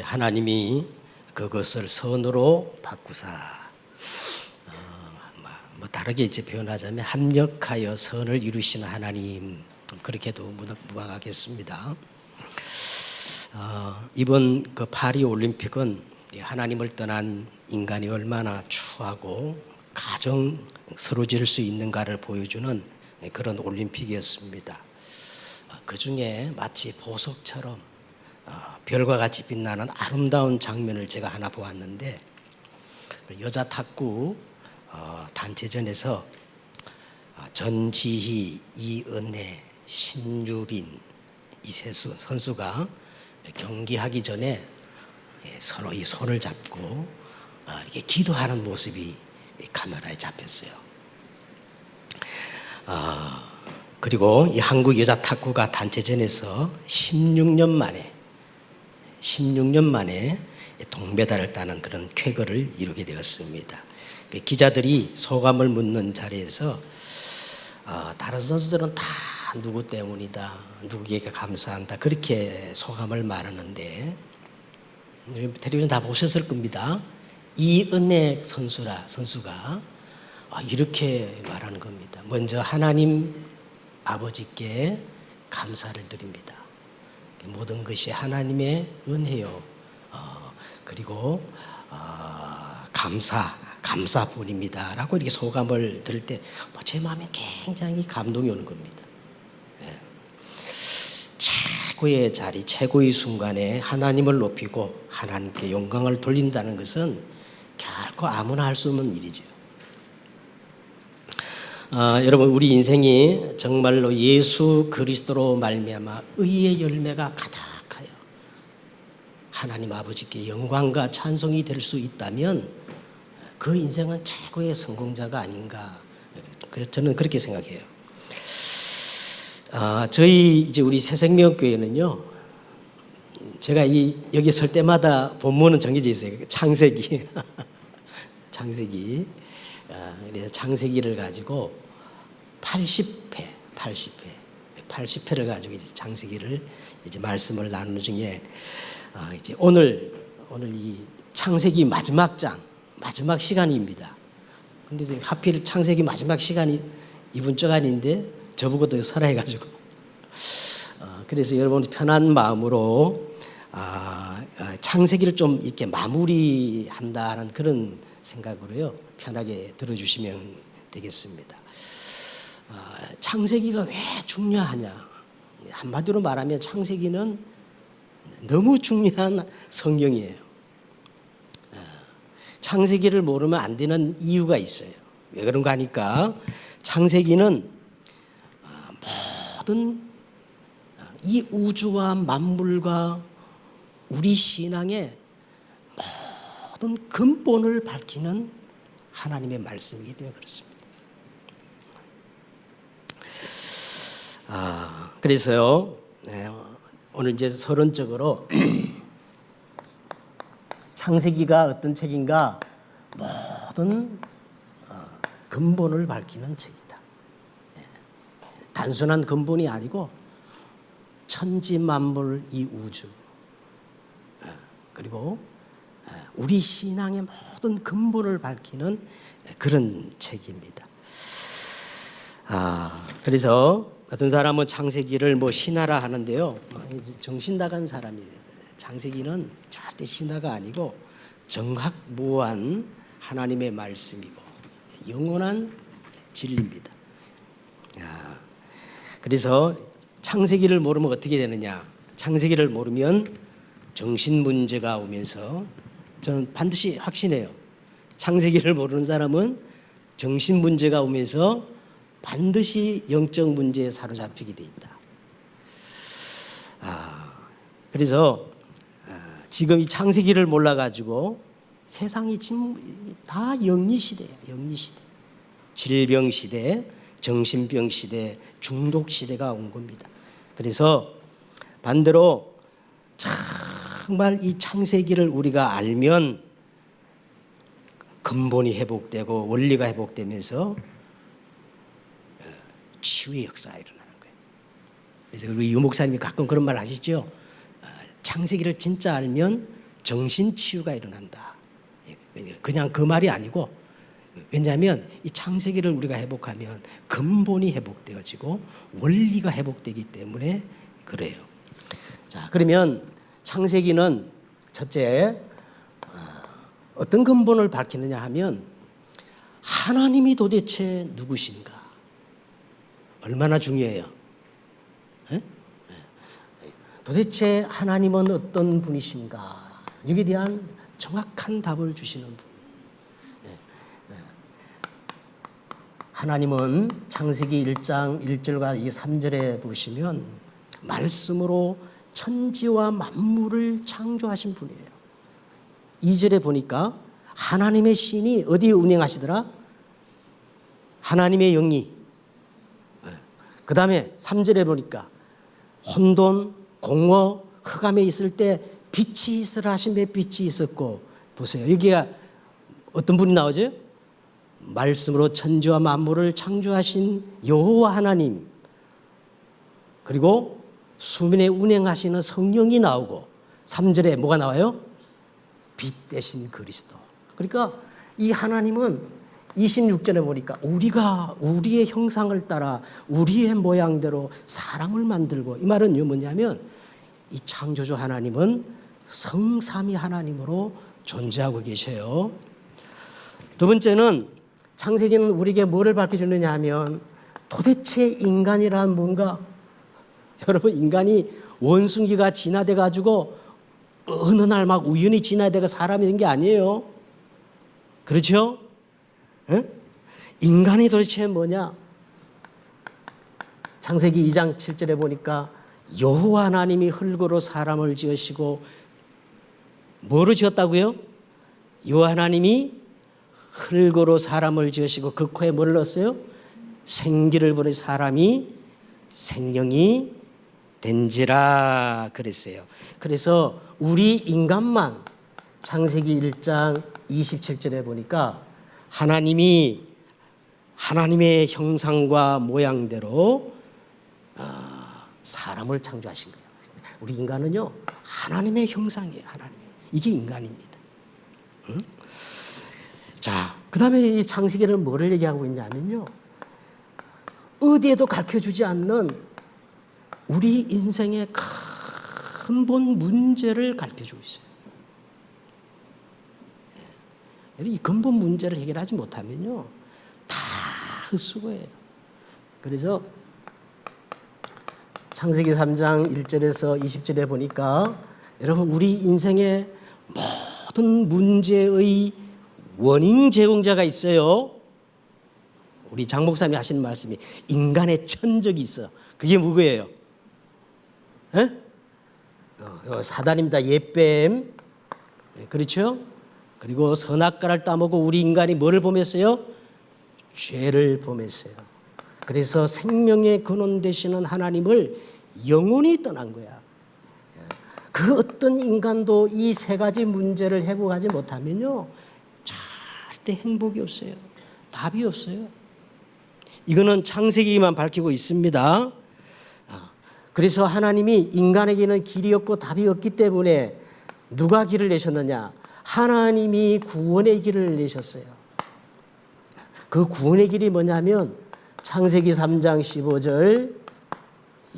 하나님이 그것을 선으로 바꾸사, 뭐 다르게 이제 표현하자면 합력하여 선을 이루시는 하나님, 그렇게도 무방하겠습니다. 이번 그 파리 올림픽은 하나님을 떠난 인간이 얼마나 추하고 가정스러워질 수 있는가를 보여주는 그런 올림픽이었습니다. 그 중에 마치 보석처럼 별과 같이 빛나는 아름다운 장면을 제가 하나 보았는데, 여자 탁구 단체전에서 전지희, 이은혜, 신유빈 이 세 선수가 경기하기 전에 서로 이 손을 잡고 이렇게 기도하는 모습이 카메라에 잡혔어요. 그리고 이 한국 여자 탁구가 단체전에서 16년 만에 동메달을 따는 그런 쾌거를 이루게 되었습니다. 기자들이 소감을 묻는 자리에서 다른 선수들은 다 누구 때문이다, 누구에게 감사한다, 그렇게 소감을 말하는데, 텔레비전 다 보셨을 겁니다. 이은혜 선수가 이렇게 말하는 겁니다. 먼저 하나님 아버지께 감사를 드립니다. 모든 것이 하나님의 은혜요. 그리고 감사뿐입니다. 라고 이렇게 소감을 들을 때 제 마음에 굉장히 감동이 오는 겁니다. 최고의 자리, 최고의 순간에 하나님을 높이고 하나님께 영광을 돌린다는 것은 결코 아무나 할 수 없는 일이죠. 여러분, 우리 인생이 정말로 예수 그리스도로 말미암아 의의 열매가 가득하여 하나님 아버지께 영광과 찬송이 될 수 있다면 그 인생은 최고의 성공자가 아닌가, 저는 그렇게 생각해요. 저희 이제 우리 새생명교회는요, 제가 여기 설 때마다 본문은 정해져 있어요. 창세기. 그래서 창세기를 가지고 80회를 가지고 이제 창세기를 이제 말씀을 나누는 중에 이제 오늘 이 창세기 마지막 시간입니다. 근데 하필 창세기 마지막 시간이 이번 주간인데 저보고도 설화해가지고 그래서 여러분 편한 마음으로 창세기를 좀 이렇게 마무리한다는 그런 생각으로요, 편하게 들어주시면 되겠습니다. 창세기가 왜 중요하냐? 한마디로 말하면 창세기는 너무 중요한 성경이에요. 창세기를 모르면 안 되는 이유가 있어요. 왜 그런가 하니까 창세기는 모든 이 우주와 만물과 우리 신앙의 모든 근본을 밝히는 하나님의 말씀이기 때문에 그렇습니다. 그래서요, 오늘 이제 서론적으로 창세기가 어떤 책인가, 모든 근본을 밝히는 책이다. 단순한 근본이 아니고 천지 만물 이 우주, 그리고 우리 신앙의 모든 근본을 밝히는 그런 책입니다. 그래서 어떤 사람은 창세기를 신화라 하는데요, 정신 나간 사람이에요. 창세기는 절대 신화가 아니고 정확무한 하나님의 말씀이고 영원한 진리입니다. 그래서 창세기를 모르면 어떻게 되느냐? 창세기를 모르면 정신 문제가 오면서, 저는 반드시 확신해요. 창세기를 모르는 사람은 정신 문제가 오면서 반드시 영적 문제에 사로잡히게 돼 있다. 그래서 지금 이 창세기를 몰라가지고 세상이 지금 다 영리시대예요. 영리시대. 질병시대, 정신병 시대, 중독 시대가 온 겁니다. 그래서 반대로 정말 이 창세기를 우리가 알면 근본이 회복되고 원리가 회복되면서 치유의 역사가 일어나는 거예요. 그래서 우리 유 목사님이 가끔 그런 말 하시죠. 창세기를 진짜 알면 정신 치유가 일어난다. 그냥 그 말이 아니고, 왜냐하면 이 창세기를 우리가 회복하면 근본이 회복되어지고 원리가 회복되기 때문에 그래요. 자, 그러면 창세기는 첫째 어떤 근본을 밝히느냐 하면 하나님이 도대체 누구신가? 얼마나 중요해요. 에? 도대체 하나님은 어떤 분이신가? 여기에 대한 정확한 답을 주시는 분. 하나님은 창세기 1장 1절과 3절에 보시면 말씀으로 천지와 만물을 창조하신 분이에요. 2절에 보니까 하나님의 신이 어디에 운행하시더라? 하나님의 영이. 그 다음에 3절에 보니까 혼돈, 공허, 흑암에 있을 때 빛이 있으라 하심에 빛이 있었고, 보세요. 여기가 어떤 분이 나오죠? 말씀으로 천지와 만물을 창조하신 여호와 하나님, 그리고 수면에 운행하시는 성령이 나오고, 3절에 뭐가 나와요? 빛 대신 그리스도. 그러니까 이 하나님은 26절에 보니까 우리가 우리의 형상을 따라 우리의 모양대로 사람을 만들고, 이 말은 뭐냐면 이 창조주 하나님은 성삼위 하나님으로 존재하고 계셔요. 두 번째는 창세기는 우리에게 뭐를 밝혀주느냐 하면 도대체 인간이란 뭔가, 여러분, 인간이 원숭이가 진화돼 가지고 어느 날 막 우연히 진화되고 사람이 된 게 아니에요. 그렇죠? 에? 인간이 도대체 뭐냐? 창세기 2장 7절에 보니까 여호와 하나님이 흙으로 사람을 지으시고, 뭐로 지었다고요? 여호와 하나님이 흙으로 사람을 지으시고 그 코에 뭐를 넣었어요? 생기를 보내 사람이 생명이 된지라 그랬어요. 그래서 우리 인간만 창세기 1장 27절에 보니까 하나님이 하나님의 형상과 모양대로 사람을 창조하신 거예요. 우리 인간은요, 하나님의 형상이에요. 하나님의. 이게 인간입니다. 응? 자, 그 다음에 이 창세기는 뭐를 얘기하고 있냐면요, 어디에도 가르쳐주지 않는 우리 인생의 근본 문제를 가르쳐주고 있어요. 이 근본 문제를 해결하지 못하면요, 다 헛수고예요. 그래서 창세기 3장 1절에서 20절에 보니까 여러분, 우리 인생의 모든 문제의 원인 제공자가 있어요. 우리 장 목사님이 하시는 말씀이 인간의 천적이 있어. 그게 뭐예요? 사단입니다. 옛뱀. 그렇죠? 그리고 선악과를 따먹고 우리 인간이 뭐를 범했어요? 죄를 범했어요. 그래서 생명의 근원 되시는 하나님을 영원히 떠난 거야. 그 어떤 인간도 이 세 가지 문제를 회복하지 못하면요, 절대 행복이 없어요. 답이 없어요. 이거는 창세기만 밝히고 있습니다. 그래서 하나님이 인간에게는 길이 없고 답이 없기 때문에 누가 길을 내셨느냐? 하나님이 구원의 길을 내셨어요. 그 구원의 길이 뭐냐면 창세기 3장 15절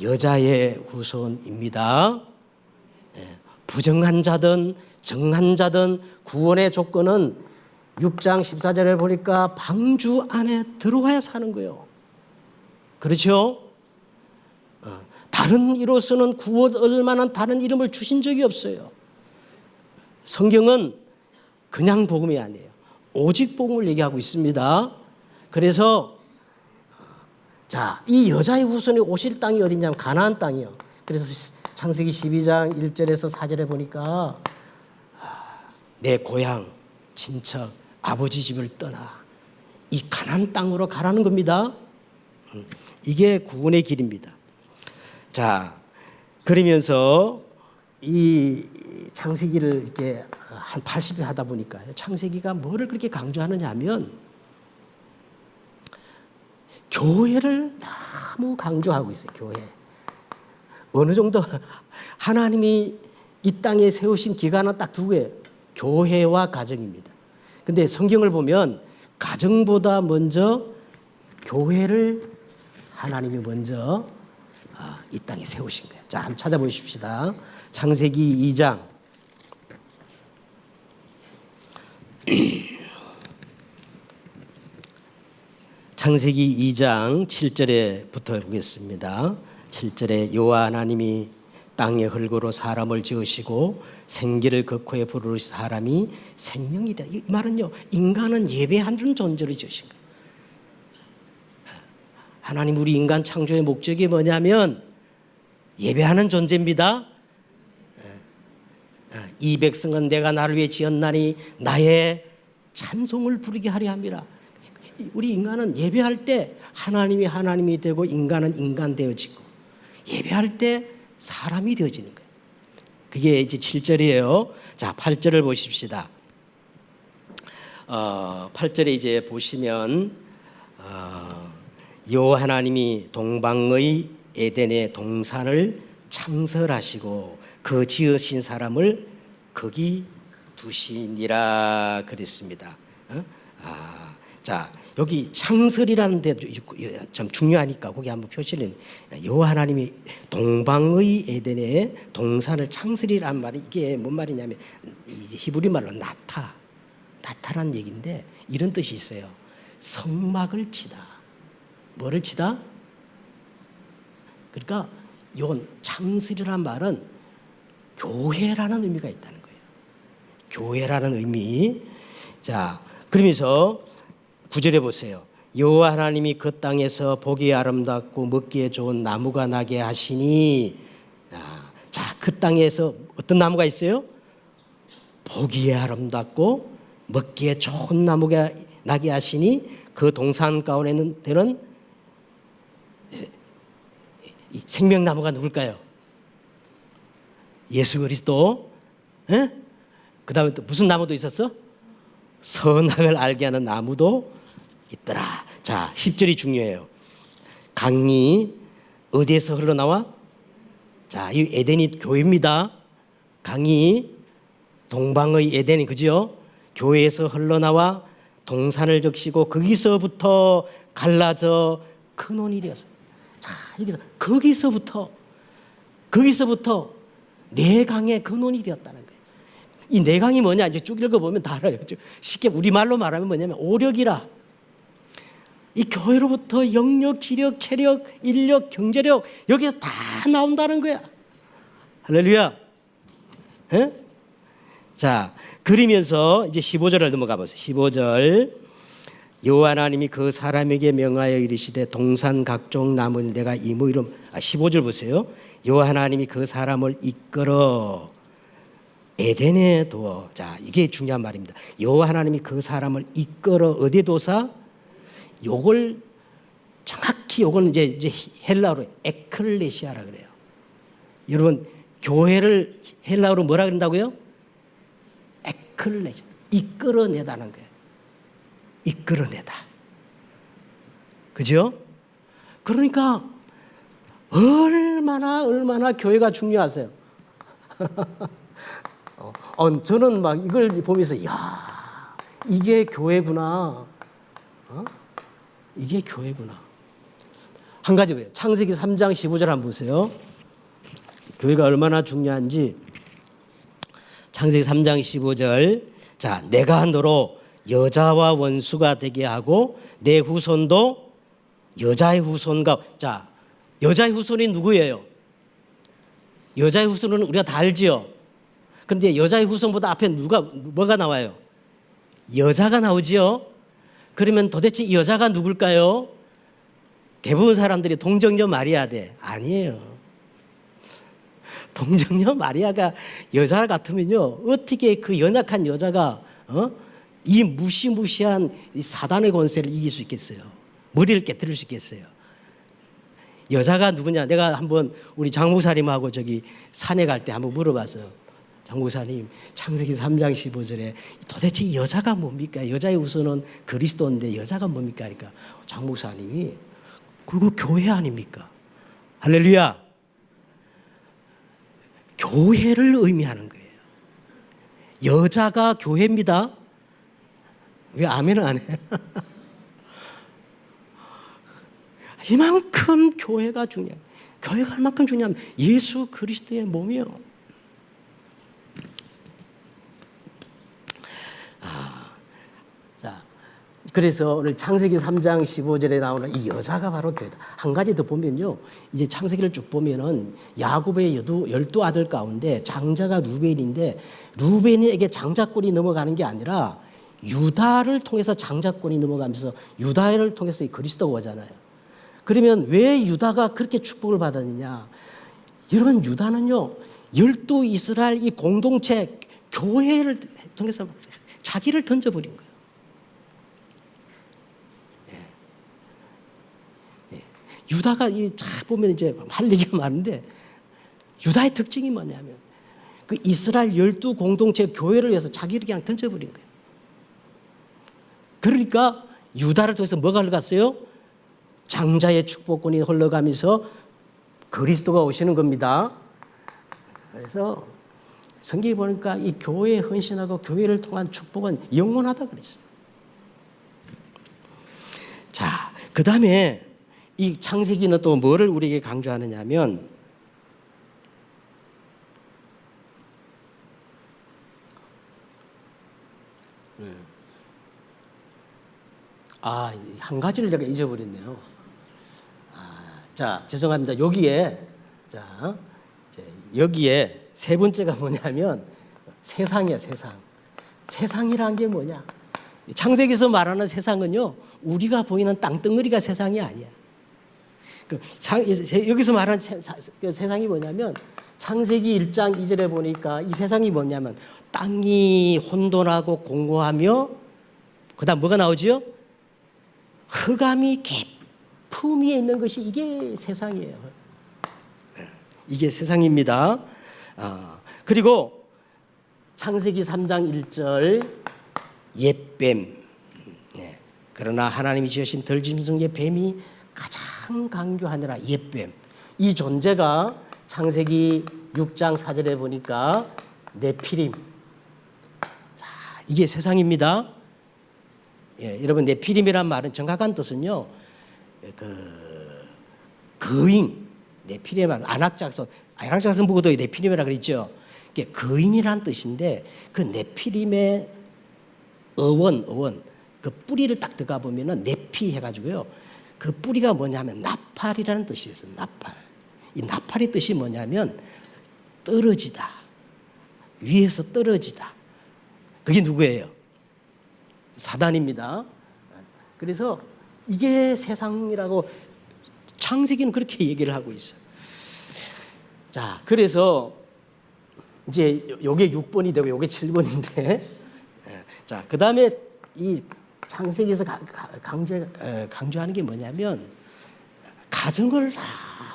여자의 후손입니다. 부정한 자든 정한 자든 구원의 조건은 6장 14절에 보니까 방주 안에 들어와야 사는 거예요. 그렇죠? 다른 이로서는 구원할 만한 다른 이름을 주신 적이 없어요. 성경은 그냥 복음이 아니에요. 오직 복음을 얘기하고 있습니다. 그래서 자, 이 여자의 후손이 오실 땅이 어디냐면 가나안 땅이요. 그래서 창세기 12장 1절에서 4절에 보니까 내 고향, 친척, 아버지 집을 떠나 이 가나안 땅으로 가라는 겁니다. 이게 구원의 길입니다. 자, 그러면서 이 창세기를 이렇게 한 80회 하다 보니까 창세기가 뭐를 그렇게 강조하느냐 하면 교회를 너무 강조하고 있어요. 교회. 어느 정도 하나님이 이 땅에 세우신 기간은 딱 두 개예요. 교회와 가정입니다. 근데 성경을 보면 가정보다 먼저 교회를 하나님이 먼저 이 땅에 세우신 거예요. 자, 한번 찾아보십시다. 창세기 2장. 창세기 2장 7절에부터 보겠습니다. 7절에 여호와 하나님이 땅에 흙으로 사람을 지으시고 생기를 그 코에 부르시 사람이 생명이 되라. 이 말은요, 인간은 예배하는 존재로 지으신 거예요. 하나님 우리 인간 창조의 목적이 뭐냐면 예배하는 존재입니다. 이 백성은 내가 나를 위해 지었나니 나의 찬송을 부르게 하려 함이라. 우리 인간은 예배할 때 하나님이 되고 인간은 인간 되어지고 예배할 때 사람이 되어지는 거예요. 그게 이제 7절이에요. 자, 8절을 보십시다. 8절에 이제 보시면 여호와 하나님이 동방의 에덴의 동산을 창설하시고 그 지으신 사람을 거기 두시니라 그랬습니다. 자, 여기 창설이라는 데도 좀 중요하니까 거기 한번 표시는 여호와 하나님이 동방의 에덴의 동산을 창설이라는 말이 이게 뭔 말이냐면 히브리 말로 나타란 얘기인데 이런 뜻이 있어요. 성막을 치다. 뭐를 치다? 그러니까 이건 창설이라는 말은 교회라는 의미가 있다는 거예요. 교회라는 의미. 자, 그러면서 9절에 보세요. 여호와 하나님이 그 땅에서 보기에 아름답고 먹기에 좋은 나무가 나게 하시니. 자, 그 땅에서 어떤 나무가 있어요? 보기에 아름답고 먹기에 좋은 나무가 나게 하시니 그 동산 가운데는 되는 생명나무가 누굴까요? 예수 그리스도. 그 다음에 또 무슨 나무도 있었어? 선악을 알게 하는 나무도 있더라. 자, 10절이 중요해요. 강이 어디에서 흘러나와? 자, 이 에덴이 교회입니다. 강이 동방의 에덴이 그죠? 교회에서 흘러나와 동산을 적시고 거기서부터 갈라져 큰 원이 되었어요. 자, 여기서 거기서부터 네 강의 근원이 되었다는 거예요. 이 네 강이 뭐냐 이제 쭉 읽어보면 다 알아요. 쉽게 우리말로 말하면 뭐냐면 오력이라. 이 교회로부터 영력, 지력, 체력, 인력, 경제력 여기서 다 나온다는 거야. 할렐루야. 에? 자, 그러면서 이제 15절을 넘어가 보세요. 15절. 여호와 하나님이 그 사람에게 명하여 이르시되 동산 각종 나무는 내가 이무 이름. 15절 보세요. 여호와 하나님이 그 사람을 이끌어 에덴에 두어. 자, 이게 중요한 말입니다. 여호와 하나님이 그 사람을 이끌어 어디에 두사? 요걸 정확히 요거는 이제 헬라어로 에클레시아라 그래요. 여러분 교회를 헬라어로 뭐라 그런다고요? 에클레시아. 이끌어내다는 거예요. 이끌어내다. 그죠? 그러니까 얼마나 교회가 중요하세요. 저는 막 이걸 보면서 야, 이게 교회구나. 이게 교회구나. 한 가지 보세요. 창세기 3장 15절 한번 보세요. 교회가 얼마나 중요한지. 창세기 3장 15절. 자, 내가 너로 여자와 원수가 되게 하고 내 후손도 여자의 후손과. 자, 여자의 후손이 누구예요? 여자의 후손은 우리가 다 알지요. 그런데 여자의 후손보다 앞에 뭐가 나와요? 여자가 나오지요. 그러면 도대체 이 여자가 누굴까요? 대부분 사람들이 동정녀 마리아 아니에요. 동정녀 마리아가 여자 같으면요 어떻게 그 연약한 여자가 이 무시무시한 사단의 권세를 이길 수 있겠어요? 머리를 깨뜨릴 수 있겠어요? 여자가 누구냐? 내가 한번 우리 장 목사님하고 저기 산에 갈 때 한번 물어봤어요. 장 목사님, 창세기 3장 15절에 도대체 이 여자가 뭡니까? 여자의 우선은 그리스도인데 여자가 뭡니까? 그러니까 장 목사님이 그거 교회 아닙니까? 할렐루야. 교회를 의미하는 거예요. 여자가 교회입니다. 왜 아멘을 안 해? 이만큼 교회가 중요해요. 교회가 얼만큼 중요하면 예수 그리스도의 몸이요. 자, 그래서 오늘 창세기 3장 15절에 나오는 이 여자가 바로 교회다. 한 가지 더 보면요, 이제 창세기를 쭉 보면은 야곱의 12 아들 가운데 장자가 루벤인데 루벤에게 장자권이 넘어가는 게 아니라 유다를 통해서 장자권이 넘어가면서 유다를 통해서 그리스도가 오잖아요. 그러면 왜 유다가 그렇게 축복을 받았느냐? 여러분, 유다는요 12 이스라엘 이 공동체 교회를 통해서 자기를 던져버린 거예요. 유다가 잘 보면 이제 할 얘기가 많은데 유다의 특징이 뭐냐면 그 이스라엘 12 공동체 교회를 위해서 자기를 그냥 던져버린 거예요. 그러니까 유다를 통해서 뭐가 흘러갔어요? 장자의 축복권이 흘러가면서 그리스도가 오시는 겁니다. 그래서 성경에 보니까 이 교회에 헌신하고 교회를 통한 축복은 영원하다 그랬어요. 자, 그 다음에 이 창세기는 또 뭐를 우리에게 강조하느냐면 한 가지를 제가 잊어버렸네요. 자, 죄송합니다. 여기에 세 번째가 뭐냐면 세상이야, 세상. 세상이란 게 뭐냐? 창세기에서 말하는 세상은요, 우리가 보이는 땅덩어리가 세상이 아니야. 여기서 말하는 세상이 뭐냐면 창세기 1장 2절에 보니까 이 세상이 뭐냐면 땅이 혼돈하고 공고하며 그다음 뭐가 나오지요? 흑암이 깊음 위에 있는 것이 이게 세상이에요. 이게 세상입니다. 그리고 창세기 3장 1절 옛뱀. 그러나 하나님이 지으신 덜짐승의 뱀이 가장 강교하니라. 옛뱀. 이 존재가 창세기 6장 4절에 보니까 네피림. 자, 이게 세상입니다. 여러분, 네피림이란 말은 정확한 뜻은요, 거인. 네피림의 말은 아낙작성 보고도 네피림이라 그랬죠. 이게 거인이란 뜻인데 그 네피림의 어원 그 뿌리를 딱 들어가 보면은 네피 해가지고요. 그 뿌리가 뭐냐면 나팔이라는 뜻이 있어요. 나팔. 이 나팔의 뜻이 뭐냐면 떨어지다. 위에서 떨어지다. 그게 누구예요? 사단입니다. 그래서 이게 세상이라고 창세기는 그렇게 얘기를 하고 있어요. 자, 그래서 이제 요게 6번이 되고 요게 7번인데, 자, 그 다음에 이 창세기에서 강조하는 게 뭐냐면 가정을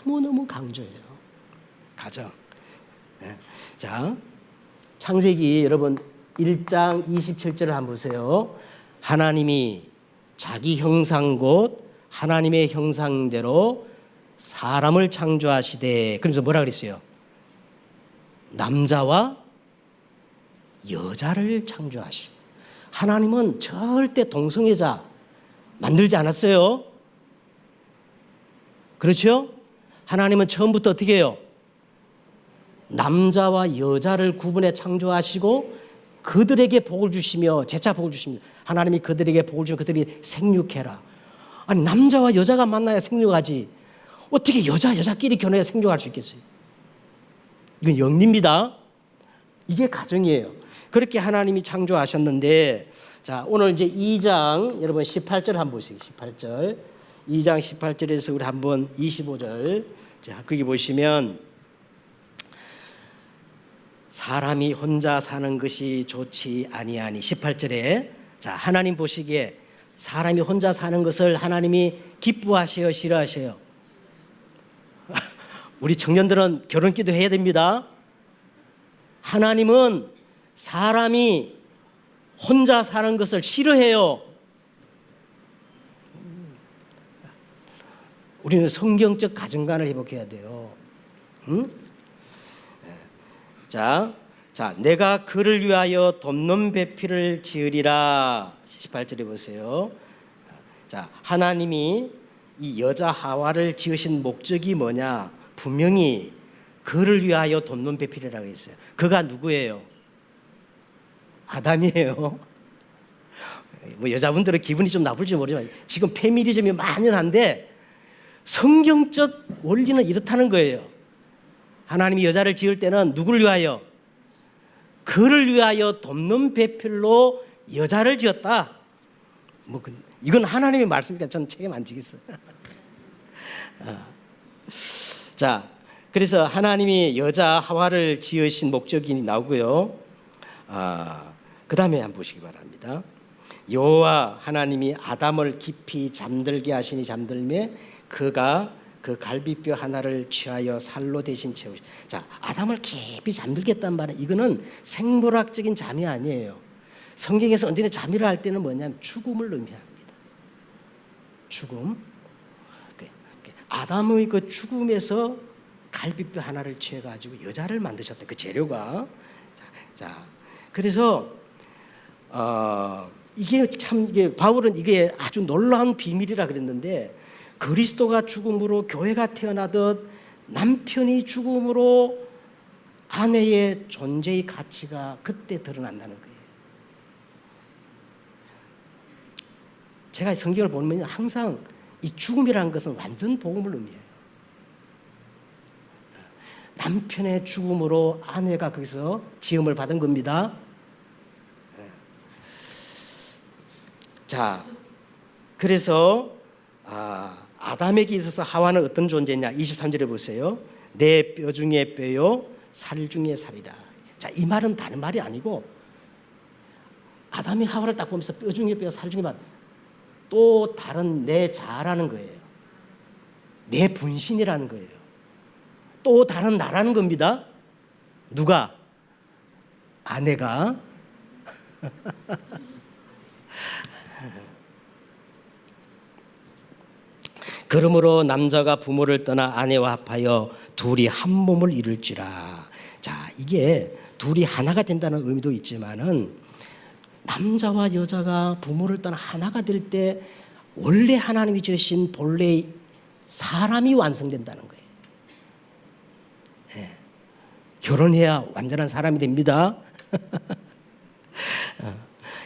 너무너무 강조해요. 가정. 자, 창세기 여러분 1장 27절을 한번 보세요. 하나님이 자기 형상 곧 하나님의 형상대로 사람을 창조하시되, 그래서 뭐라 그랬어요? 남자와 여자를 창조하시고. 하나님은 절대 동성애자 만들지 않았어요. 그렇죠? 하나님은 처음부터 어떻게 해요? 남자와 여자를 구분해 창조하시고 그들에게 복을 주시며 재차 복을 주십니다. 하나님이 그들에게 복을 주시면 그들이 생육해라. 아니, 남자와 여자가 만나야 생육하지 어떻게 여자끼리 결혼해야 생육할 수 있겠어요? 이건 영리입니다. 이게 가정이에요. 그렇게 하나님이 창조하셨는데, 자, 오늘 이제 2장 여러분 18절 한번 보세요. 18절. 2장 18절에서 우리 한번 25절. 자, 거기 보시면 사람이 혼자 사는 것이 좋지 아니하니. 18절에 자, 하나님 보시기에 사람이 혼자 사는 것을 하나님이 기뻐하셔요, 싫어하셔요? 우리 청년들은 결혼기도 해야 됩니다. 하나님은 사람이 혼자 사는 것을 싫어해요. 우리는 성경적 가정관을 회복해야 돼요. 응? 자, 내가 그를 위하여 돕는 배필을 지으리라. 18절에 보세요. 자, 하나님이 이 여자 하와를 지으신 목적이 뭐냐? 분명히 그를 위하여 돕는 배필이라고 했어요. 그가 누구예요? 아담이에요. 뭐 여자분들은 기분이 좀 나쁠지 모르지만 지금 페미니즘이 만연한데 성경적 원리는 이렇다는 거예요. 하나님이 여자를 지을 때는 누구를 위하여? 그를 위하여 돕는 배필로 여자를 지었다. 이건 하나님의 말씀이니까 저는 책임 안 지겠어요. 자, 그래서 하나님이 여자 하와를 지으신 목적이 나오고요. 그 다음에 한번 보시기 바랍니다. 여호와 하나님이 아담을 깊이 잠들게 하시니 잠들매 그가 그 갈비뼈 하나를 취하여 살로 대신 채우시. 자, 아담을 깊이 잠들겠단 말은 이거는 생물학적인 잠이 아니에요. 성경에서 언제나 잠이라 할 때는 뭐냐면 죽음을 의미합니다. 죽음. 아담의 그 죽음에서 갈비뼈 하나를 취해가지고 여자를 만드셨다. 그 재료가. 자, 그래서 이게 바울은 이게 아주 놀라운 비밀이라 그랬는데. 그리스도가 죽음으로 교회가 태어나듯 남편이 죽음으로 아내의 존재의 가치가 그때 드러난다는 거예요. 제가 성경을 보면 항상 이 죽음이라는 것은 완전 복음을 의미해요. 남편의 죽음으로 아내가 거기서 지음을 받은 겁니다. 자, 그래서 아담에게 있어서 하와는 어떤 존재냐? 23절에 보세요. 내 뼈 중에 뼈요, 살 중에 살이다. 자, 이 말은 다른 말이 아니고 아담이 하와를 딱 보면서 뼈 중에 뼈, 살 중에 또 다른 내 자라는 거예요. 내 분신이라는 거예요. 또 다른 나라는 겁니다. 누가? 아내가. 그러므로 남자가 부모를 떠나 아내와 합하여 둘이 한 몸을 이룰지라. 자, 이게 둘이 하나가 된다는 의미도 있지만은 남자와 여자가 부모를 떠나 하나가 될 때 원래 하나님이 주신 본래 사람이 완성된다는 거예요. 네. 결혼해야 완전한 사람이 됩니다.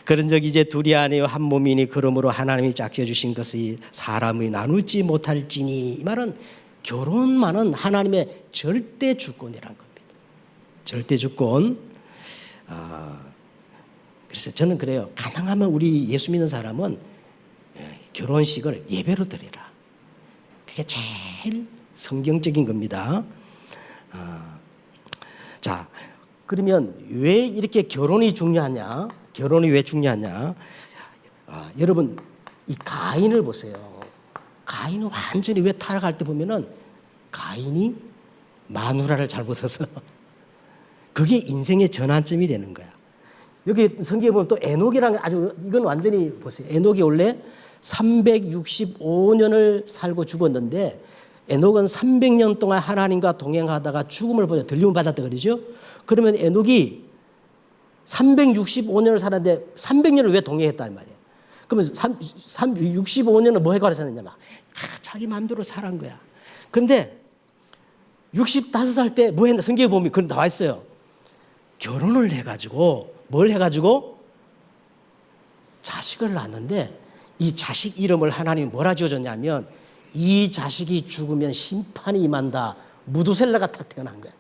그런 적 이제 둘이 아니요 한 몸이니 그러므로 하나님이 짝지어 주신 것이 사람이 나누지 못할지니. 이 말은 결혼만은 하나님의 절대 주권이라는 겁니다. 절대 주권. 그래서 저는 그래요. 가능하면 우리 예수 믿는 사람은 결혼식을 예배로 드리라. 그게 제일 성경적인 겁니다. 자, 그러면 왜 이렇게 결혼이 중요하냐? 결혼이 왜 중요하냐? 여러분 이 가인을 보세요. 가인은 완전히 왜 타락할 때 보면은 가인이 마누라를 잘못 써서 그게 인생의 전환점이 되는 거야. 여기 성경에 보면 또 에녹이라는 아주 이건 완전히 보세요. 에녹이 원래 365년을 살고 죽었는데 에녹은 300년 동안 하나님과 동행하다가 죽음을 보자 들림을 받았다 그러죠. 그러면 에녹이 365년을 살았는데 300년을 왜 동행했단 말이에요. 그러면 65년은 뭐 해가지고 살았냐? 자기 마음대로 살은 거야. 근데 65살 때 뭐 했나? 성경에 보면 그런 나와 있어요. 결혼을 해가지고 뭘 해가지고 자식을 낳았는데 이 자식 이름을 하나님이 뭐라 지어줬냐면 이 자식이 죽으면 심판이 임한다. 무두셀라가 탁 태어난 거야.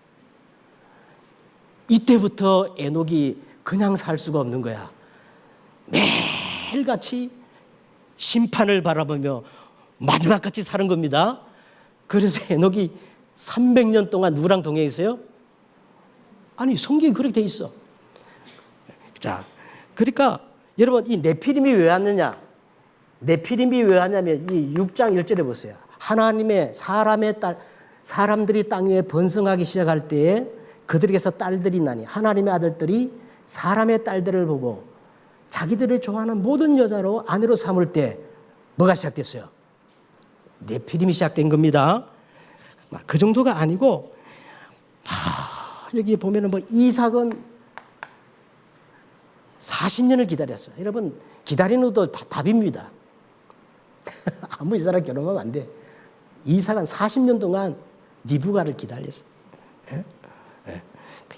이때부터 에녹이 그냥 살 수가 없는 거야. 매일같이 심판을 바라보며 마지막같이 사는 겁니다. 그래서 에녹이 300년 동안 누구랑 동행했어요? 아니 성경이 그렇게 돼 있어. 자, 그러니까 여러분 이 네피림이 왜 왔느냐? 네피림이 왜 왔냐면 이 6장 1절에 보세요. 하나님의 사람의 딸 사람들이 땅 위에 번성하기 시작할 때에 그들에게서 딸들이 나니 하나님의 아들들이 사람의 딸들을 보고 자기들을 좋아하는 모든 여자로 아내로 삼을 때 뭐가 시작됐어요? 네피림이 시작된 겁니다. 그 정도가 아니고 여기 보면은 뭐 이삭은 40년을 기다렸어요. 여러분 기다리는 것도 답입니다. 아무 여자랑 결혼하면 안 돼. 이삭은 40년 동안 리브가를 기다렸어요.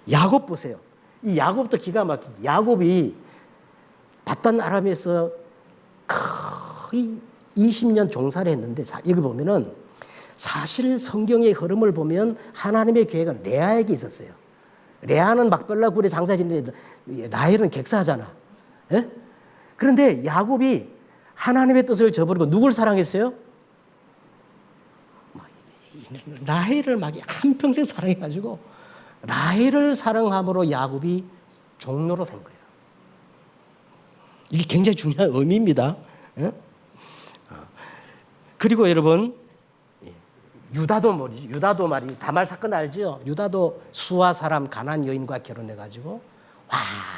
야곱 보세요. 이 야곱도 기가 막히지. 야곱이 바단 아람에서 거의 20년 종사를 했는데 여기 보면은 사실 성경의 흐름을 보면 하나님의 계획은 레아에게 있었어요. 레아는 막벨라 굴에 장사 짓는데 라헬은 객사하잖아. 예? 그런데 야곱이 하나님의 뜻을 저버리고 누굴 사랑했어요? 라헬을 막 한평생 사랑해가지고 라헬을 사랑함으로 야곱이 종로로 된 거예요. 이게 굉장히 중요한 의미입니다. 예? 그리고 여러분 유다도 뭐지? 유다도 말이 다말 사건 알죠? 유다도 수아 사람 가나안 여인과 결혼해가지고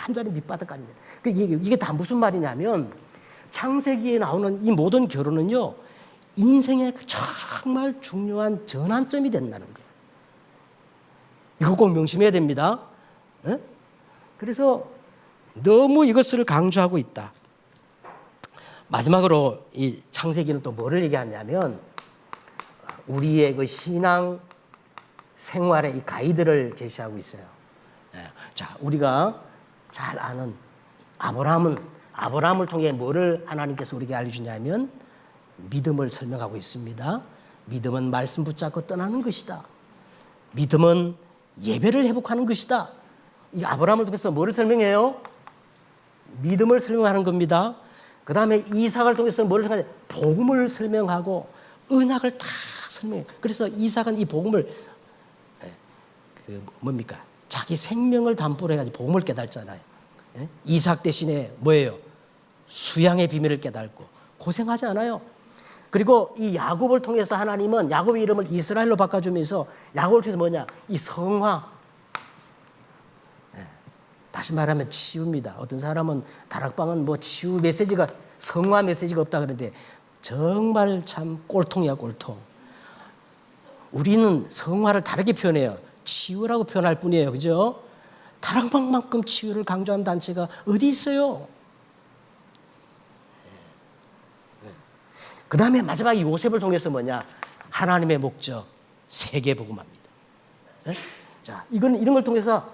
완전히 밑바닥까지. 이게 다 무슨 말이냐면 창세기에 나오는 이 모든 결혼은요 인생의 정말 중요한 전환점이 된다는 거예요. 이거 꼭 명심해야 됩니다. 네? 그래서 너무 이것을 강조하고 있다. 마지막으로 이 창세기는 또 뭐를 얘기하냐면 우리의 그 신앙 생활의 이 가이드를 제시하고 있어요. 자, 우리가 잘 아는 아브라함을 통해 뭐를 하나님께서 우리에게 알려주냐면 믿음을 설명하고 있습니다. 믿음은 말씀 붙잡고 떠나는 것이다. 믿음은 예배를 회복하는 것이다. 이 아브라함을 통해서 뭐를 설명해요? 믿음을 설명하는 겁니다. 그 다음에 이삭을 통해서 뭐를 설명하냐? 복음을 설명하고 언약을 다 설명해요. 그래서 이삭은 이 복음을 뭡니까? 자기 생명을 담보로 해가지고 복음을 깨달잖아요. 이삭 대신에 뭐예요? 수양의 비밀을 깨달고 고생하지 않아요. 그리고 이 야곱을 통해서 하나님은 야곱의 이름을 이스라엘로 바꿔주면서 야곱을 통해서 뭐냐? 이 성화. 다시 말하면 치유입니다. 어떤 사람은 다락방은 뭐 치유 메시지가 성화 메시지가 없다 그러는데 정말 참 꼴통이야 꼴통. 우리는 성화를 다르게 표현해요. 치유라고 표현할 뿐이에요. 그죠? 다락방만큼 치유를 강조하는 단체가 어디 있어요? 그 다음에 마지막 요셉을 통해서 뭐냐? 하나님의 목적, 세계복음합니다. 네? 자, 이런 걸 통해서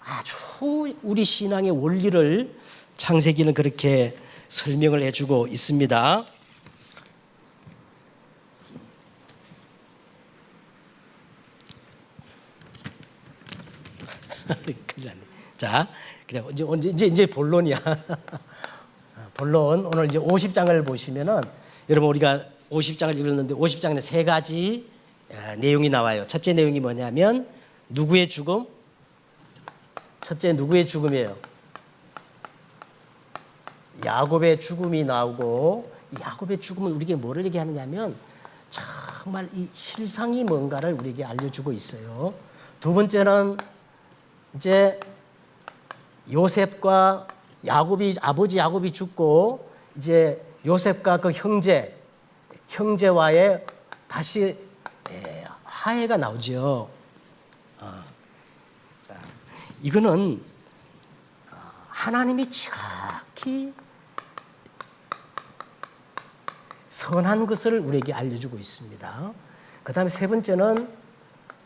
아주 우리 신앙의 원리를 창세기는 그렇게 설명을 해주고 있습니다. 자, 그래 이제 본론이야. 본론 오늘 이제 50장을 보시면은 여러분 우리가 50장을 읽었는데 50장에 세 가지 내용이 나와요. 첫째 내용이 뭐냐면 누구의 죽음? 첫째 누구의 죽음이에요? 야곱의 죽음이 나오고 야곱의 죽음은 우리에게 뭐를 얘기하느냐면 정말 이 실상이 뭔가를 우리에게 알려주고 있어요. 두 번째는 이제 요셉과 아버지 야곱이 죽고 이제 요셉과 그 형제와의 다시 화해가 나오죠. 이거는 하나님이 지극히 선한 것을 우리에게 알려주고 있습니다. 그 다음에 세 번째는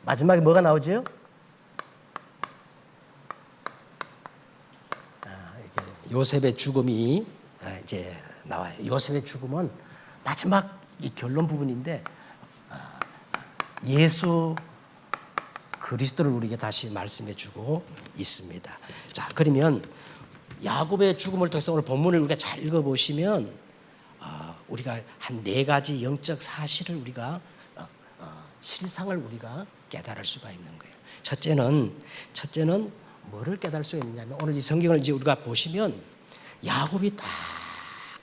마지막에 뭐가 나오죠? 요셉의 죽음이 이제 나와요. 요셉의 죽음은 마지막 이 결론 부분인데 예수 그리스도를 우리에게 다시 말씀해주고 있습니다. 자, 그러면 야곱의 죽음을 통해서 오늘 본문을 우리가 잘 읽어보시면 우리가 한 네 가지 영적 사실을 우리가 실상을 우리가 깨달을 수가 있는 거예요. 첫째는 뭐를 깨달을 수 있느냐면 오늘 이 성경을 이제 우리가 보시면 야곱이 딱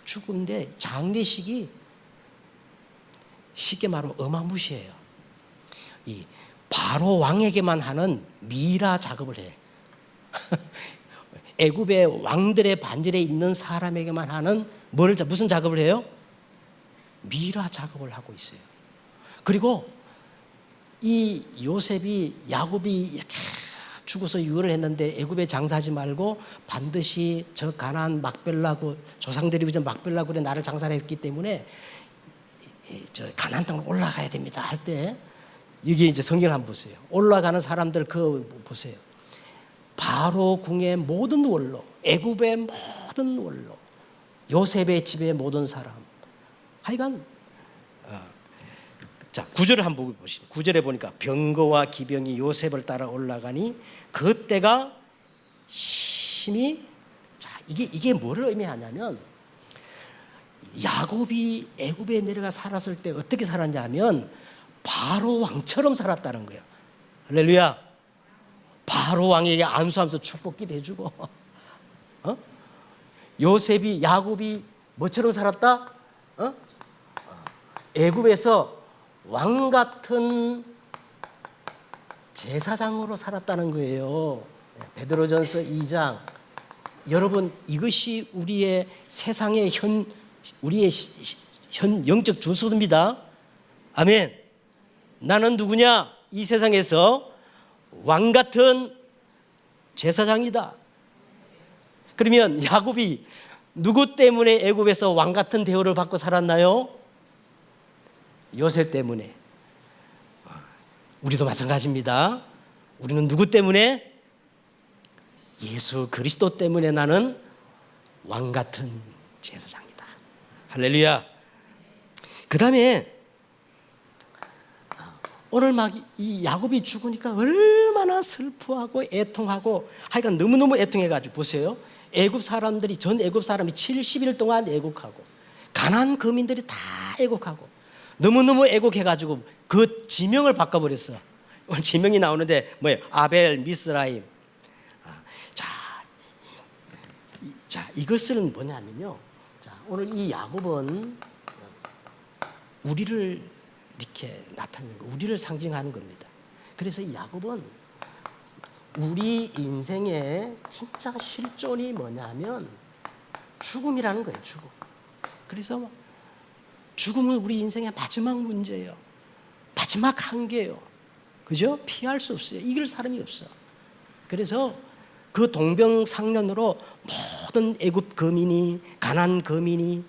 죽은데 장례식이 쉽게 말하면 어마무시해요. 이 바로 왕에게만 하는 미라 작업을 해. 애굽의 왕들의 반열에 있는 사람에게만 하는 무슨 작업을 해요? 미라 작업을 하고 있어요. 그리고 이 요셉이 야곱이 이렇게 죽어서 유언을 했는데 애굽에 장사하지 말고 반드시 저 가나안 막벨라고 조상들이 이제 막벨라굴에 나를 장사를 했기 때문에 저 가나안 땅으로 올라가야 됩니다 할 때 이게 이제 성경을 한번 보세요. 올라가는 사람들 그 보세요. 바로 궁의 모든 원로, 애굽의 모든 원로, 요셉의 집의 모든 사람. 하여간 자 9절을 한번 보시죠. 9절에 보니까 병거와 기병이 요셉을 따라 올라가니 그때가 심히 자 이게 뭐를 의미하냐면 야곱이 애굽에 내려가 살았을 때 어떻게 살았냐면 바로 왕처럼 살았다는 거예요. 할렐루야. 바로 왕에게 안수하면서 축복기도 해주고 요셉이 야곱이 뭐처럼 살았다? 애굽에서 왕 같은 제사장으로 살았다는 거예요. 베드로전서 2장. 여러분 이것이 우리의 세상의 우리의 현 영적 주소입니다. 아멘. 나는 누구냐? 이 세상에서 왕 같은 제사장이다. 그러면 야곱이 누구 때문에 애굽에서 왕 같은 대우를 받고 살았나요? 요셉 때문에. 우리도 마찬가지입니다. 우리는 누구 때문에? 예수 그리스도 때문에 나는 왕 같은 제사장이다. 할렐루야. 그 다음에 오늘 막 이 야곱이 죽으니까 얼마나 슬퍼하고 애통하고 하여간 너무너무 애통해가지고 보세요. 애굽 사람들이 전 애굽 사람이 70일 동안 애국하고 가나안 거민들이 다 애국하고 너무너무 애국해가지고 그 지명을 바꿔버렸어. 오늘 지명이 나오는데 뭐예요? 아벨 미스라임. 자 이것은 뭐냐면요. 자 오늘 이 야곱은 우리를 이렇게 나타내는 거, 우리를 상징하는 겁니다. 그래서 이 야곱은 우리 인생의 진짜 실존이 뭐냐면 죽음이라는 거예요. 죽음. 그래서 죽음은 우리 인생의 마지막 문제예요. 마지막 한계예요. 그죠? 피할 수 없어요. 이길 사람이 없어. 그래서 그 동병상련으로 모든 애굽 거민이 가나안 거민이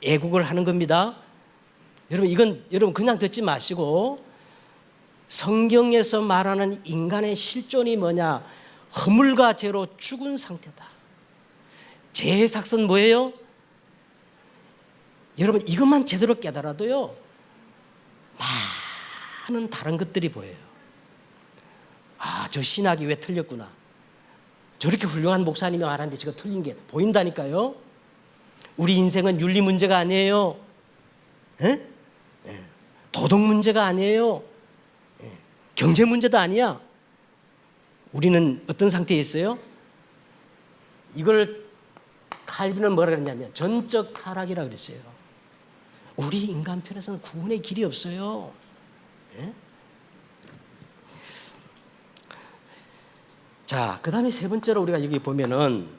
애국을 하는 겁니다. 여러분 이건 여러분 그냥 듣지 마시고 성경에서 말하는 인간의 실존이 뭐냐? 허물과 죄로 죽은 상태다. 죄의 삭은 뭐예요? 여러분 이것만 제대로 깨달아도요 많은 다른 것들이 보여요. 저 신학이 왜 틀렸구나. 저렇게 훌륭한 목사님이 말하는데 제가 틀린 게 보인다니까요. 우리 인생은 윤리 문제가 아니에요. 도덕 문제가 아니에요. 경제 문제도 아니야. 우리는 어떤 상태에 있어요? 이걸 칼빈은 뭐라 그랬냐면 전적 타락이라고 그랬어요. 우리 인간편에서는 구원의 길이 없어요. 자, 그 다음에 세 번째로 우리가 여기 보면은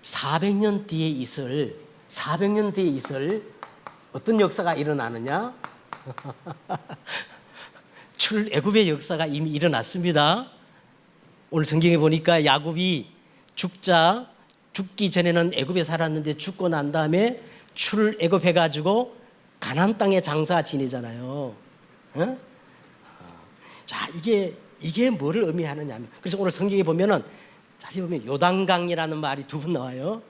400년 뒤에 있을 어떤 역사가 일어나느냐? 출애굽의 역사가 이미 일어났습니다. 오늘 성경에 보니까 야곱이 죽기 전에는 애굽에 살았는데 죽고 난 다음에 출애굽해 가지고 가나안 땅에 장사 지내잖아요. 자, 이게 뭐를 의미하느냐면, 그래서 오늘 성경에 보면은 자세히 보면 요단강이라는 말이 두 번 나와요.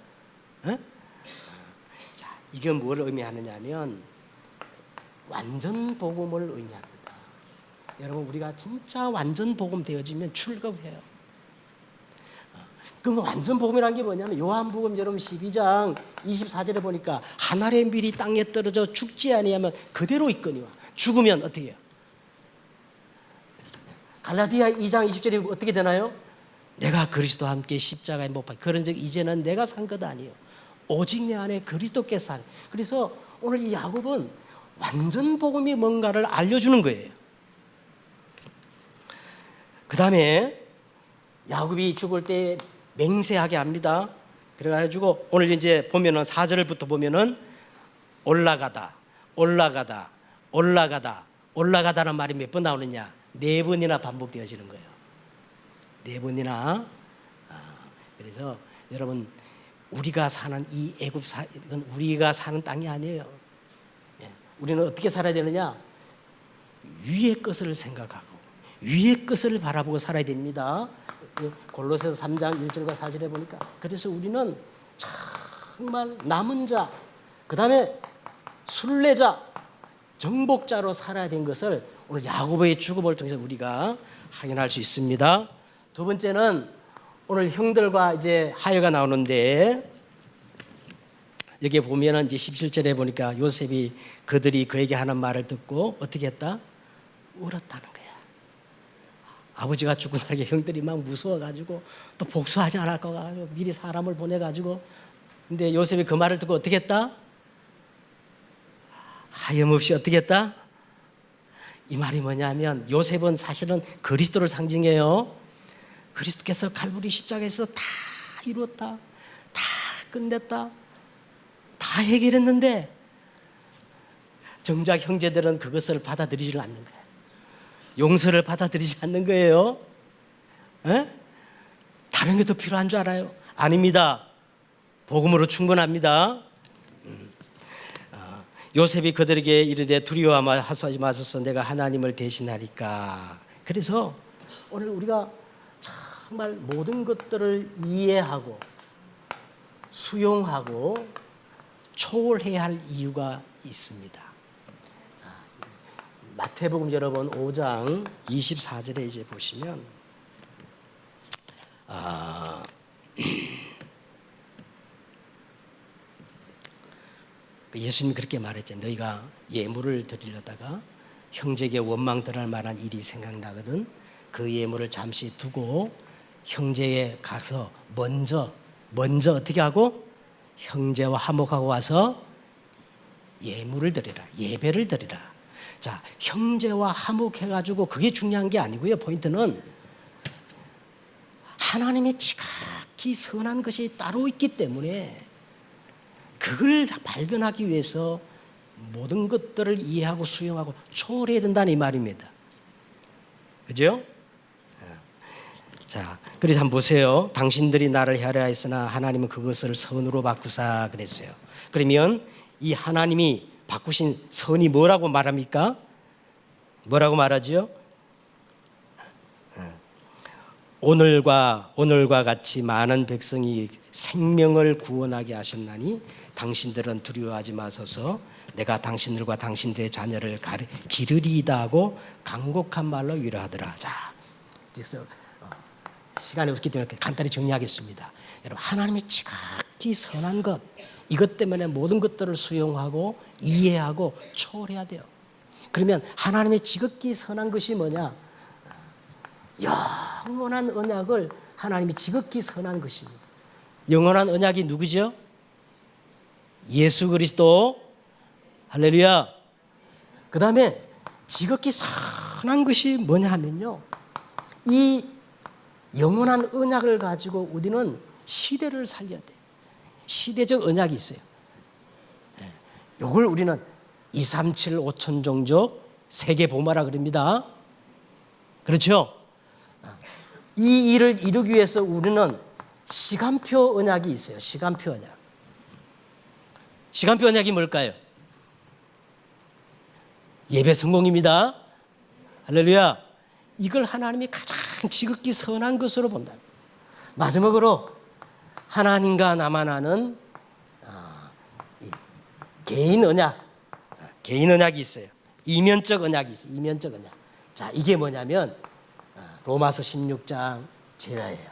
자, 이게 뭐를 의미하느냐면 완전 복음을 의미합니다. 여러분 우리가 진짜 완전 복음 되어지면 출급해요. 그럼 완전 복음이란 게 뭐냐면 요한복음 여러분 12장 24절에 보니까 한 알의 밀이 땅에 떨어져 죽지 아니하면 그대로 있거니와 죽으면 어떻게 해요? 갈라디아 2장 20절에 어떻게 되나요? 내가 그리스도와 함께 십자가에 못 박혀. 그런즉 이제는 내가 산 것 아니요 오직 내 안에 그리스도께서 산. 그래서 오늘 이 야곱은 완전 복음이 뭔가를 알려주는 거예요. 그 다음에 야곱이 죽을 때 맹세하게 합니다. 그래가지고 오늘 이제 보면은 4절부터 보면은 올라가다, 올라가다, 올라가다, 올라가다는 말이 몇 번 나오느냐? 4번이나 반복되어지는 거예요. 4번이나. 그래서 여러분, 우리가 사는 이 애굽 이건 우리가 사는 땅이 아니에요. 우리는 어떻게 살아야 되느냐? 위의 것을 생각하고 위의 것을 바라보고 살아야 됩니다. 골로새서 3장 1절과 4절에 보니까 그래서 우리는 정말 남은 자, 그 다음에 순례자, 정복자로 살아야 된 것을 오늘 야곱의 죽음을 통해서 우리가 확인할 수 있습니다. 두 번째는 오늘 형들과 이제 하여가 나오는데 여기 보면은 이제 17절에 보니까 요셉이 그들이 그에게 하는 말을 듣고 어떻게 했다? 울었다는 거야. 아버지가 죽고 나니까 형들이 막 무서워가지고 또 복수하지 않을 거 가지고 미리 사람을 보내가지고 근데 요셉이 그 말을 듣고 어떻게 했다? 하염없이 어떻게 했다? 이 말이 뭐냐면 요셉은 사실은 그리스도를 상징해요. 그리스도께서 갈보리 십자가에서 다 이루었다, 다 끝냈다, 다 해결했는데 정작 형제들은 그것을 받아들이지 않는 거예요. 용서를 받아들이지 않는 거예요. 에? 다른 게 더 필요한 줄 알아요? 아닙니다. 복음으로 충분합니다. 요셉이 그들에게 이르되 두려워하지 마소서 내가 하나님을 대신하리까. 그래서 오늘 우리가 정말 모든 것들을 이해하고 수용하고 초월해야 할 이유가 있습니다. 자, 마태복음 여러분 5장 24절에 이제 보시면 예수님이 그렇게 말했죠. 너희가 예물을 드리려다가 형제에게 원망들할 만한 일이 생각나거든. 그 예물을 잠시 두고 형제에 가서 먼저 어떻게 하고 형제와 화목하고 와서 예물을 드리라, 예배를 드리라. 자, 형제와 화목해가지고 그게 중요한 게 아니고요. 포인트는 하나님의 지극히 선한 것이 따로 있기 때문에 그걸 발견하기 위해서 모든 것들을 이해하고 수용하고 초월해야 된다는 이 말입니다. 그죠? 자, 그래서 한번 보세요. 당신들이 나를 헤아려 했으나 하나님은 그것을 선으로 바꾸사 그랬어요. 그러면 이 하나님이 바꾸신 선이 뭐라고 말합니까? 뭐라고 말하죠? 오늘과 같이 많은 백성이 생명을 구원하게 하셨나니 당신들은 두려워하지 마소서 내가 당신들과 당신들의 자녀를 기르리이다 하고 간곡한 말로 위로하더라. 자, 그래서 시간이 없기 때문에 간단히 정리하겠습니다. 여러분, 하나님의 지극히 선한 것, 이것 때문에 모든 것들을 수용하고 이해하고 초월해야 돼요. 그러면 하나님의 지극히 선한 것이 뭐냐? 영원한 언약을 하나님이 지극히 선한 것입니다. 영원한 언약이 누구죠? 예수 그리스도. 할렐루야. 그 다음에 지극히 선한 것이 뭐냐 하면요, 이 영원한 언약을 가지고 우리는 시대를 살려야 돼. 시대적 언약이 있어요. 이걸 우리는 237 5천 종족 세계 복마라 그럽니다. 그렇죠? 이 일을 이루기 위해서 우리는 시간표 언약이 있어요. 시간표 언약. 시간표 언약이 뭘까요? 예배 성공입니다. 할렐루야. 이걸 하나님이 가장 지극히 선한 것으로 본다. 마지막으로 하나님과 나만 아는 개인 언약이 있어요. 이면적 언약이 있어요. 이면적 언약. 자, 이게 뭐냐면 로마서 16장 제자예요.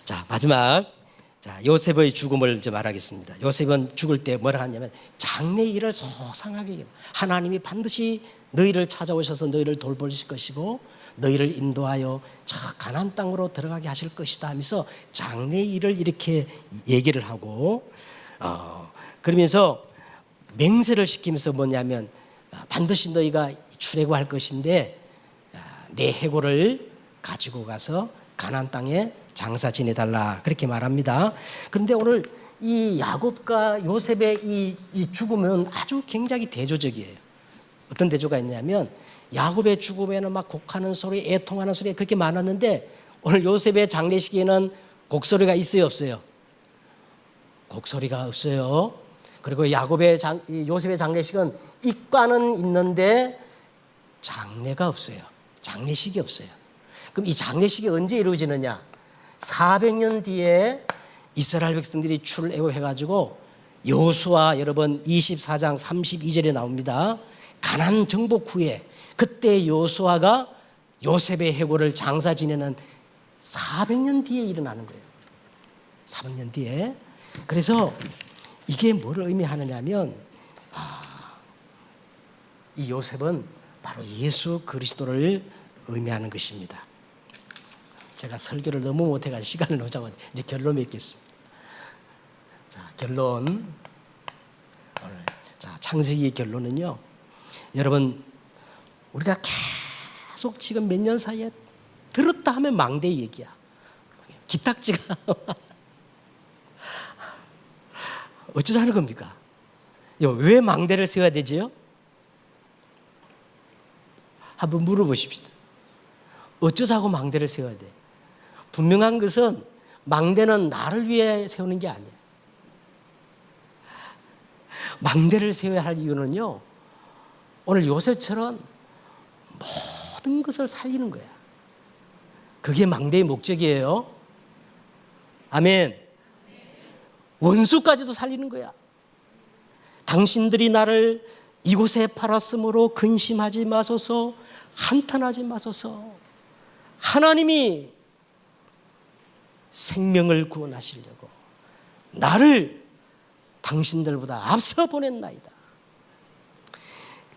자, 마지막. 자, 요셉의 죽음을 이제 말하겠습니다. 요셉은 죽을 때 뭐라 하냐면 장래 일을 소상하게 하나님이 반드시 너희를 찾아오셔서 너희를 돌보실 것이고 너희를 인도하여 저 가나안 땅으로 들어가게 하실 것이다 하면서 장래일을 이렇게 얘기를 하고 그러면서 맹세를 시키면서 뭐냐면 반드시 너희가 출애굽할 것인데 내 해골을 가지고 가서 가나안 땅에 장사 지내달라 그렇게 말합니다. 그런데 오늘 이 야곱과 요셉의 이 죽음은 아주 굉장히 대조적이에요. 어떤 대조가 있냐면 야곱의 죽음에는 막 곡하는 소리, 애통하는 소리가 그렇게 많았는데 오늘 요셉의 장례식에는 곡소리가 있어요, 없어요? 곡소리가 없어요. 그리고 요셉의 장례식은 입관은 있는데 장례가 없어요. 장례식이 없어요. 그럼 이 장례식이 언제 이루어지느냐? 400년 뒤에 이스라엘 백성들이 출애굽해가지고 여호수아 여러분 24장 32절에 나옵니다. 가나안 정복 후에 그때 여호수아가 요셉의 해골을 장사 지내는 400년 뒤에 일어나는 거예요. 400년 뒤에. 그래서 이게 뭘 의미하느냐면 이 요셉은 바로 예수 그리스도를 의미하는 것입니다. 제가 설교를 너무 못해가지고 시간을 너무 잡아 이제 결론 맺겠습니다. 자, 결론. 자, 창세기의 결론은요. 여러분, 우리가 계속 지금 몇 년 사이에 들었다 하면 망대 얘기야. 기탁지가 어쩌자는 겁니까? 왜 망대를 세워야 되지요? 한번 물어보십시다. 어쩌자고 망대를 세워야 돼? 분명한 것은 망대는 나를 위해 세우는 게 아니에요. 망대를 세워야 할 이유는요. 오늘 요셉처럼 모든 것을 살리는 거야. 그게 망대의 목적이에요. 아멘. 원수까지도 살리는 거야. 당신들이 나를 이곳에 팔았으므로 근심하지 마소서, 한탄하지 마소서. 하나님이 생명을 구원하시려고 나를 당신들보다 앞서 보냈나이다.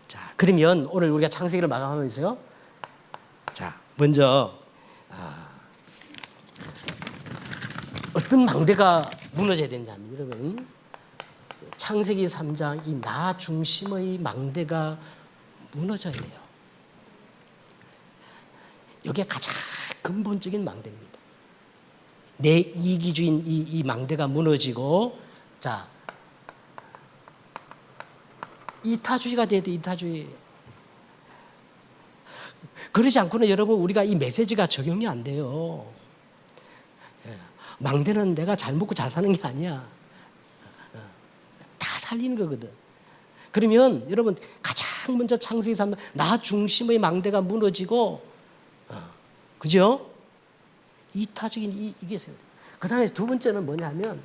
자, 그러면 오늘 우리가 창세기를 마감하면서요. 자, 먼저 어떤 망대가 무너져야 되냐면 여러분 창세기 3장 이 나 중심의 망대가 무너져야 돼요. 이게 가장 근본적인 망대입니다. 내 이기주의인 이 망대가 무너지고 자 이타주의가 돼야 돼. 이타주의. 그러지 않고는 여러분 우리가 이 메시지가 적용이 안 돼요. 망대는 내가 잘 먹고 잘 사는 게 아니야. 다 살리는 거거든. 그러면 여러분 가장 먼저 창세기 3장 나 중심의 망대가 무너지고 그죠? 이타적인 이게 있어요. 그 다음에 두 번째는 뭐냐면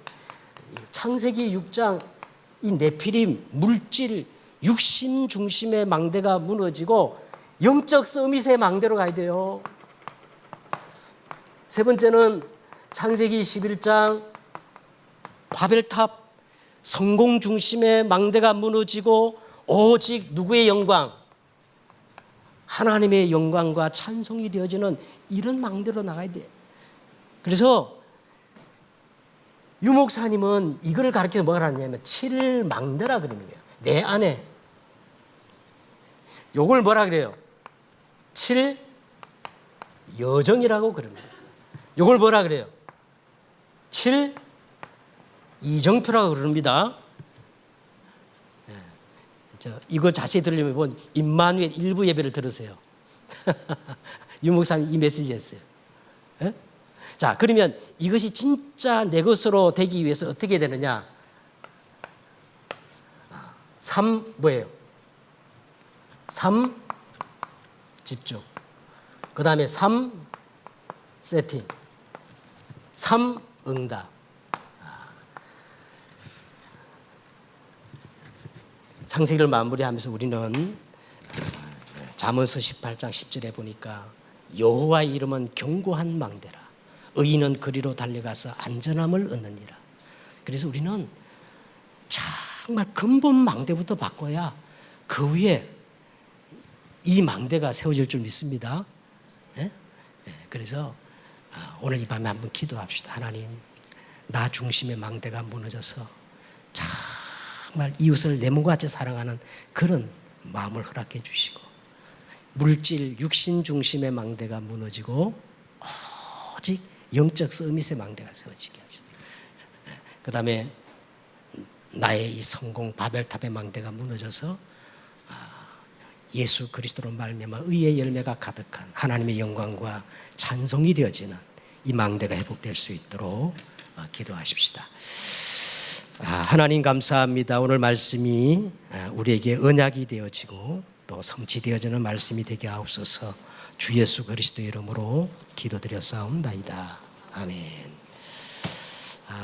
창세기 6장 이 네피림 물질 육신 중심의 망대가 무너지고 영적 서밋의 망대로 가야 돼요. 세 번째는 창세기 11장 바벨탑 성공 중심의 망대가 무너지고 오직 누구의 영광? 하나님의 영광과 찬송이 되어지는 이런 망대로 나가야 돼. 그래서 유 목사님은 이거를 가르쳐서 뭐라 하냐면 7망대라 그러는 거예요. 내 안에. 요걸 뭐라 그래요? 7여정이라고 그럽니다. 요걸 뭐라 그래요? 7이정표라고 그럽니다. 이거 자세히 들으려면 임마누엘 일부 예배를 들으세요. 유 목사님 이 메시지 했어요. 자, 그러면 이것이 진짜 내 것으로 되기 위해서 어떻게 되느냐? 3 뭐예요? 3 집중. 그 다음에 3 세팅. 3 응답. 창세기를 마무리하면서 우리는 잠언서 18장 10절에 보니까 여호와의 이름은 견고한 망대라. 의인은 그리로 달려가서 안전함을 얻느니라. 그래서 우리는 정말 근본 망대부터 바꿔야 그 위에 이 망대가 세워질 줄 믿습니다. 그래서 오늘 이 밤에 한번 기도합시다. 하나님, 나 중심의 망대가 무너져서 정말 이웃을 내 몸과 같이 사랑하는 그런 마음을 허락해 주시고, 물질, 육신 중심의 망대가 무너지고 오직 영적 서밋의 망대가 세워지게 하시고, 그 다음에 나의 이 성공 바벨탑의 망대가 무너져서 예수 그리스도로 말미암아 의의 열매가 가득한 하나님의 영광과 찬송이 되어지는 이 망대가 회복될 수 있도록 기도하십시다. 하나님 감사합니다. 오늘 말씀이 우리에게 언약이 되어지고 또 성취되어지는 말씀이 되게 하옵소서. 주 예수 그리스도 이름으로 기도드렸사옵나이다. 아멘.